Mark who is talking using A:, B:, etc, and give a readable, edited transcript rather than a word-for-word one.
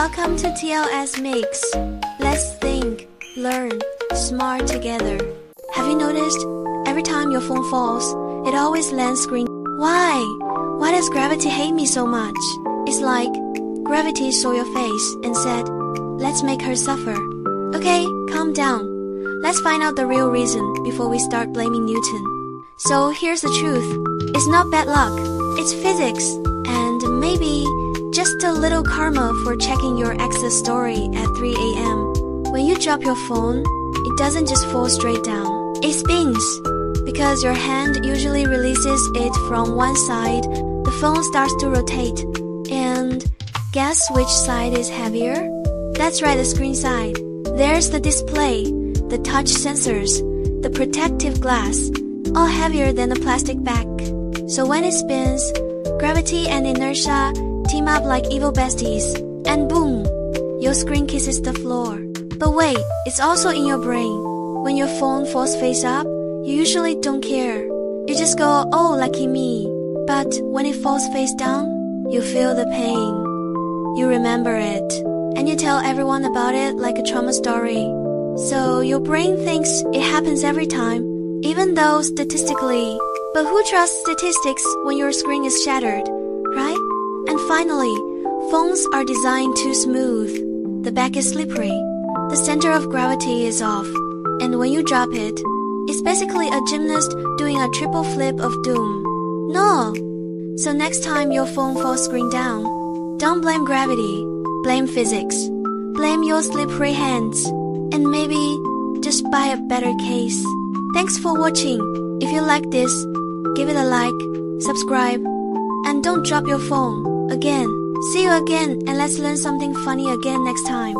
A: Welcome to TLS Mix. Let's think, learn, smart together. Have you noticed? Every time your phone falls, it always lands screen. Why? Why does gravity hate me so much? It's like gravity saw your face and said, let's make her suffer. Okay, calm down. Let's find out the real reason before we start blaming Newton. So here's the truth. It's not bad luck. It's physics. And maybe just a little karma for checking your ex's story at 3 a.m. When you drop your phone, it doesn't just fall straight down. It spins. Because your hand usually releases it from one side, the phone starts to rotate. And guess which side is heavier? That's right, the screen side. There's the display, the touch sensors, the protective glass, all heavier than the plastic back. So when it spins, gravity and inertia team up like evil besties, and boom, your screen kisses the floor. But wait, it's also in your brain. When your phone falls face up, you usually don't care. You just go, oh, lucky me. But when it falls face down, you feel the pain. You remember it, and you tell everyone about it like a trauma story. So your brain thinks it happens every time, even though statistically. But who trusts statistics when your screen is shattered, right? And finally, phones are designed too smooth. The back is slippery. The center of gravity is off. And when you drop it, it's basically a gymnast doing a triple flip of doom. No! So next time your phone falls screen down, don't blame gravity. Blame physics. Blame your slippery hands. And maybe just buy a better case. Thanks for watching. If you like this, give it a like, subscribe, and don't drop your phone again. See you again, and let's learn something funny again next time.